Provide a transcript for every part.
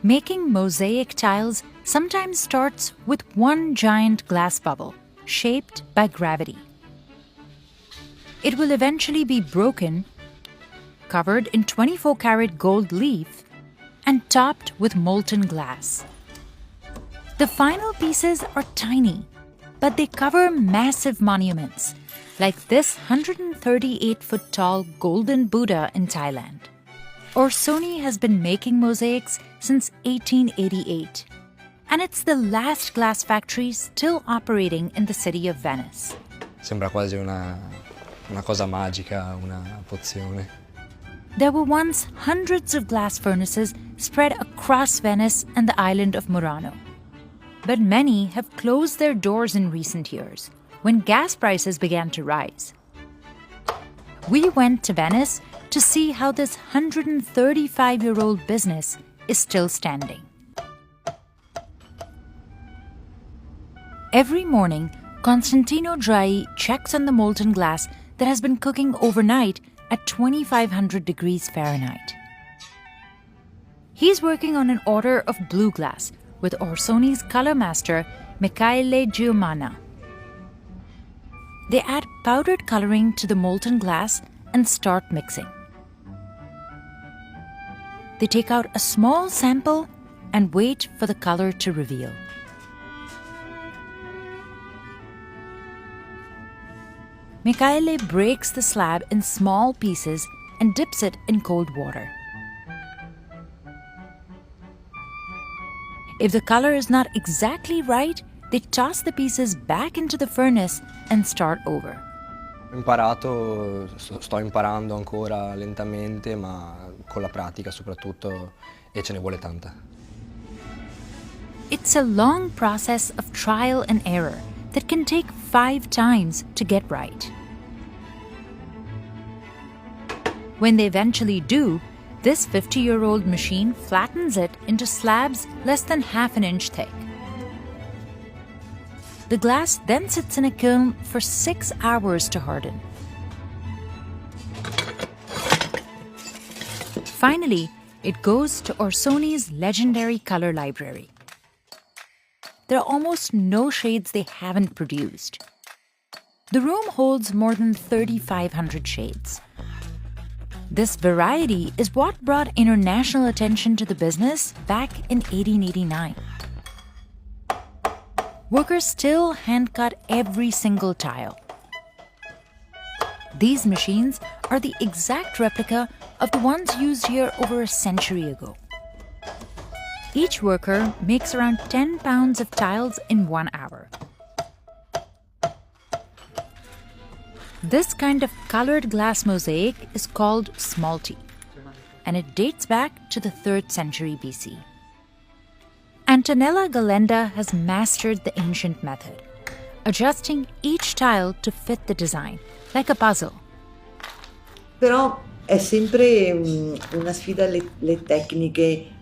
Making mosaic tiles sometimes starts with one giant glass bubble shaped by gravity. It will eventually be broken, covered in 24-karat gold leaf, and topped with molten glass. The final pieces are tiny, but they cover massive monuments, like this 138-foot-tall golden Buddha in Thailand. Orsoni has been making mosaics since 1888, and it's the last glass factory still operating in the city of Venice. Sembra quasi una cosa magica, una pozione. There were once hundreds of glass furnaces spread across Venice and the island of Murano. But many have closed their doors in recent years when gas prices began to rise. We went to Venice to see how this 135-year-old business is still standing. Every morning, Constantino Drai checks on the molten glass that has been cooking overnight at 2,500 degrees Fahrenheit. He's working on an order of blue glass with Orsoni's color master, Michele Giumana. They add powdered coloring to the molten glass and start mixing. They take out a small sample and wait for the color to reveal. Michele breaks the slab in small pieces and dips it in cold water. If the color is not exactly right, they toss the pieces back into the furnace and start over. Sto imparando ancora lentamente, ma con la pratica soprattutto, e ce ne vuole tanta. It's a long process of trial and error that can take 5 times to get right. When they eventually do, this 50-year-old machine flattens it into slabs less than half an inch thick. The glass then sits in a kiln for 6 hours to harden. Finally, it goes to Orsoni's legendary color library. There are almost no shades they haven't produced. The room holds more than 3,500 shades. This variety is what brought international attention to the business back in 1889. Workers still hand-cut every single tile. These machines are the exact replica of the ones used here over a century ago. Each worker makes around 10 pounds of tiles in 1 hour. This kind of colored glass mosaic is called smalti, and it dates back to the 3rd century BC. Antonella Galenda has mastered the ancient method, adjusting each tile to fit the design, like a puzzle. Però è sempre una sfida le tecniche.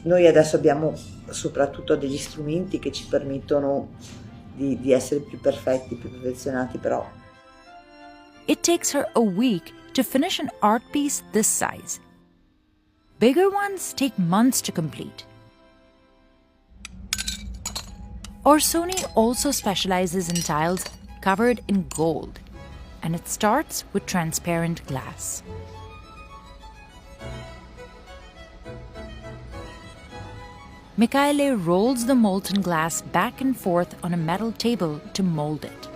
Noi adesso abbiamo soprattutto degli strumenti che ci permettono di essere più perfetti, più perfezionati, però. It takes her a week to finish an art piece this size. Bigger ones take months to complete. Orsoni also specializes in tiles covered in gold, and it starts with transparent glass. Michele rolls the molten glass back and forth on a metal table to mold it.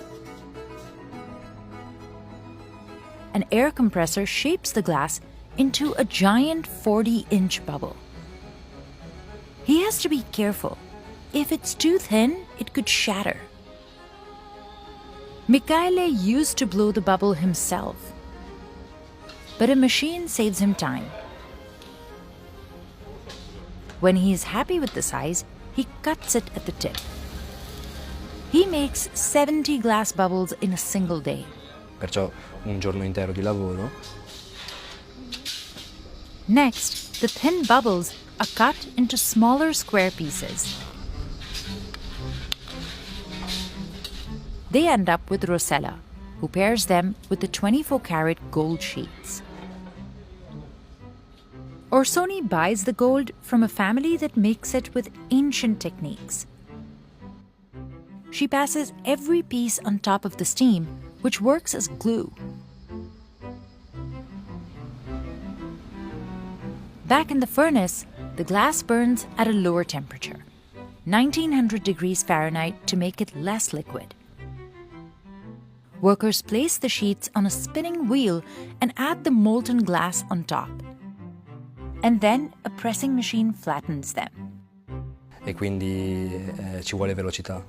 An air compressor shapes the glass into a giant 40-inch bubble. He has to be careful. If it's too thin, it could shatter. Michele used to blow the bubble himself, but a machine saves him time. When he is happy with the size, he cuts it at the tip. He makes 70 glass bubbles in a single day. Perciò un giorno intero di lavoro. Next, the thin bubbles are cut into smaller square pieces. They end up with Rosella, who pairs them with the 24-karat gold sheets. Orsoni buys the gold from a family that makes it with ancient techniques. She passes every piece on top of the steam, which works as glue. Back in the furnace, the glass burns at a lower temperature, 1900 degrees Fahrenheit, to make it less liquid. Workers place the sheets on a spinning wheel and add the molten glass on top. And then a pressing machine flattens them. E quindi ci vuole velocità.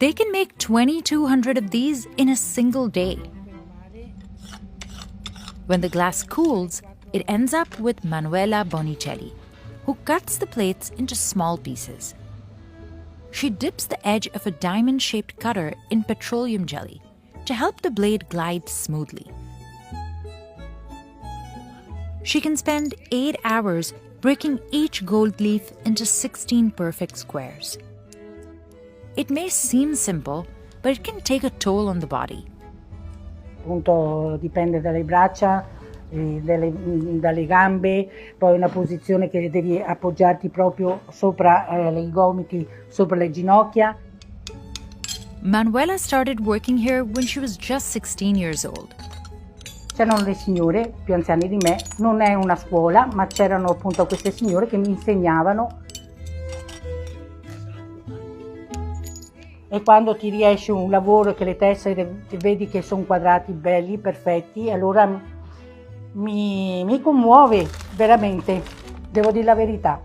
They can make 2,200 of these in a single day. When the glass cools, it ends up with Manuela Bonicelli, who cuts the plates into small pieces. She dips the edge of a diamond-shaped cutter in petroleum jelly to help the blade glide smoothly. She can spend 8 hours breaking each gold leaf into 16 perfect squares. It may seem simple, but it can take a toll on the body. Appunto dipende dalle braccia, dalle gambe, poi una posizione che devi appoggiarti proprio sopra i gomiti, sopra le ginocchia. Manuela started working here when she was just 16 years old. C'erano le signore più anziane di me, non è una scuola, ma c'erano appunto queste signore che mi insegnavano. E quando ti riesce un lavoro che le tessere vedi che sono quadrati belli, perfetti, allora mi commuove veramente, devo dire la verità.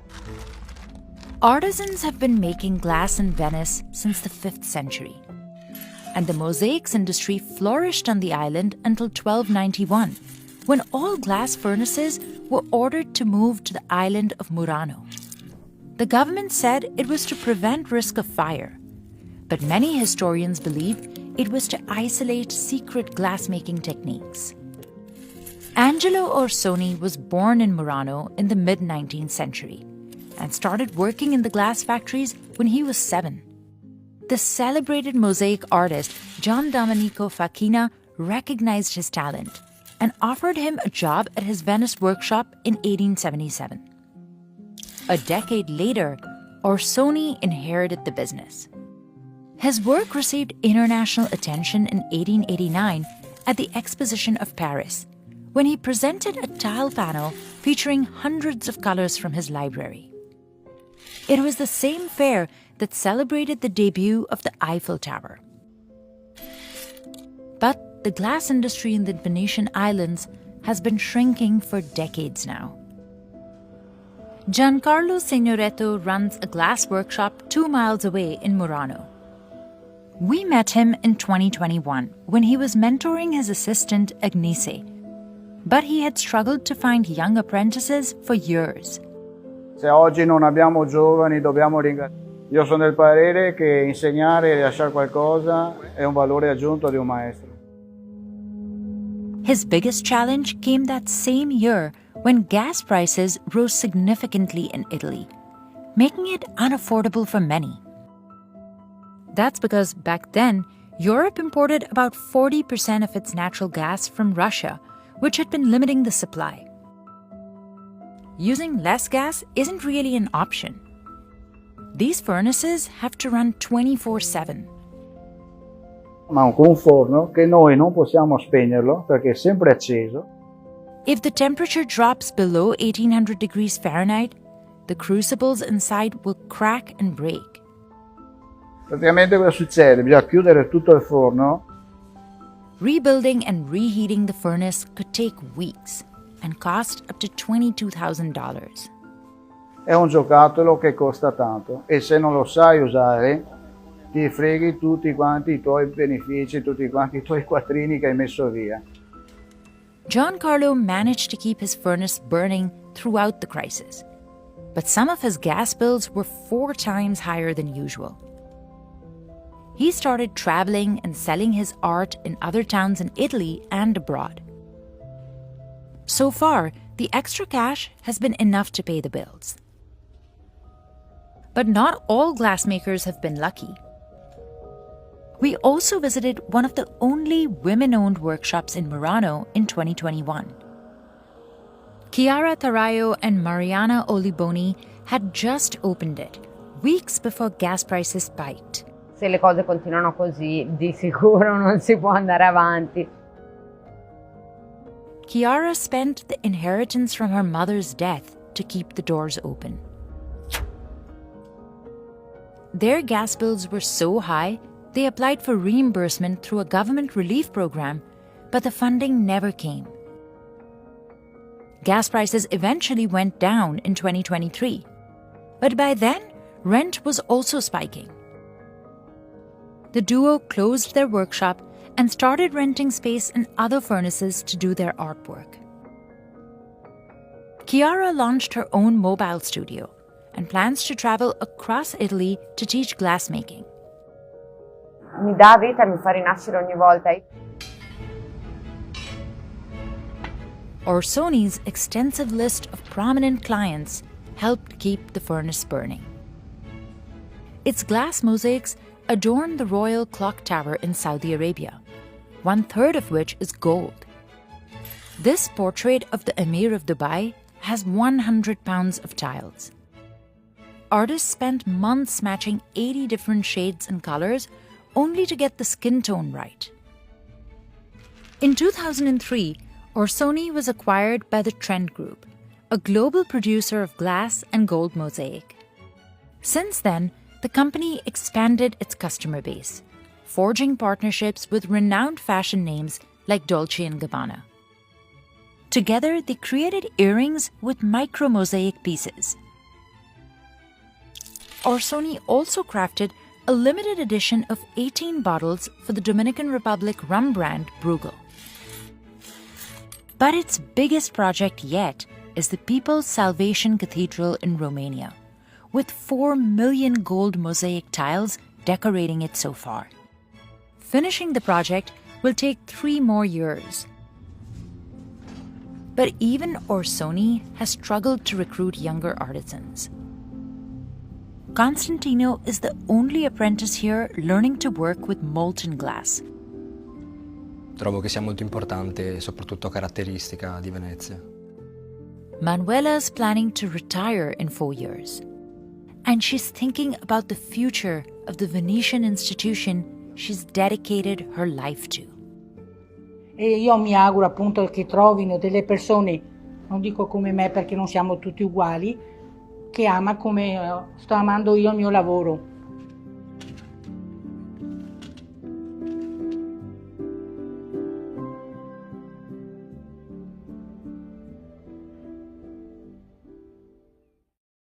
Artisans have been making glass in Venice since the 5th century. And the mosaics industry flourished on the island until 1291, when all glass furnaces were ordered to move to the island of Murano. The government said it was to prevent risk of fire, but many historians believe it was to isolate secret glassmaking techniques. Angelo Orsoni was born in Murano in the mid-19th century and started working in the glass factories when he was 7. The celebrated mosaic artist Gian Domenico Facchina recognized his talent and offered him a job at his Venice workshop in 1877. A decade later, Orsoni inherited the business. His work received international attention in 1889 at the Exposition of Paris, when he presented a tile panel featuring hundreds of colors from his library. It was the same fair that celebrated the debut of the Eiffel Tower. But the glass industry in the Venetian islands has been shrinking for decades now. Giancarlo Signoretto runs a glass workshop 2 miles away in Murano. We met him in 2021 when he was mentoring his assistant Agnese, but he had struggled to find young apprentices for years. Se oggi non abbiamo giovani dobbiamo ringraziare. Io sono del parere che insegnare e lasciare qualcosa è un valore aggiunto di un maestro. His biggest challenge came that same year when gas prices rose significantly in Italy, making it unaffordable for many. That's because back then, Europe imported about 40% of its natural gas from Russia, which had been limiting the supply. Using less gas isn't really an option. These furnaces have to run 24/7. Ma con un forno che noi non possiamo spegnerlo perché è sempre acceso. If the temperature drops below 1800 degrees Fahrenheit, the crucibles inside will crack and break. Praticamente cosa succede? Bisogna chiudere tutto il forno. Rebuilding and reheating the furnace could take weeks and cost up to $22,000. È un giocattolo che costa tanto e se non lo sai usare ti freghi tutti quanti i tuoi benefici, tutti quanti i tuoi quattrini che hai messo via. Giancarlo managed to keep his furnace burning throughout the crisis, but some of his gas bills were 4 times higher than usual. He started traveling and selling his art in other towns in Italy and abroad. So far, the extra cash has been enough to pay the bills. But not all glassmakers have been lucky. We also visited one of the only women-owned workshops in Murano in 2021. Chiara Tarayo and Mariana Oliboni had just opened it, weeks before gas prices spiked. Se le cose continuano così, di sicuro non si può andare avanti. Chiara spent the inheritance from her mother's death to keep the doors open. Their gas bills were so high, they applied for reimbursement through a government relief program, but the funding never came. Gas prices eventually went down in 2023, but by then, rent was also spiking. The duo closed their workshop and started renting space in other furnaces to do their artwork. Chiara launched her own mobile studio and plans to travel across Italy to teach glassmaking. Mi dà vita, mi fa rinascere ogni volta. Orsoni's extensive list of prominent clients helped keep the furnace burning. Its glass mosaics adorn the royal clock tower in Saudi Arabia, 1/3 of which is gold. This portrait of the Emir of Dubai has 100 pounds of tiles. Artists spent months matching 80 different shades and colors only to get the skin tone right. In 2003, Orsoni was acquired by the Trend Group, a global producer of glass and gold mosaic. Since then, the company expanded its customer base, forging partnerships with renowned fashion names like Dolce Gabbana. Together, they created earrings with micro-mosaic pieces. Orsoni also crafted a limited edition of 18 bottles for the Dominican Republic rum brand Brugal. But its biggest project yet is the People's Salvation Cathedral in Romania, with 4 million gold mosaic tiles decorating it so far. Finishing the project will take 3 more years. But even Orsoni has struggled to recruit younger artisans. Constantino is the only apprentice here learning to work with molten glass. Trovo che sia molto importante e soprattutto caratteristica di Venezia. Manuela is planning to retire in 4 years. And she's thinking about the future of the Venetian institution she's dedicated her life to. E io mi auguro appunto che trovino delle persone, non dico come me perché non siamo tutti uguali, che ama come sto amando io il mio lavoro.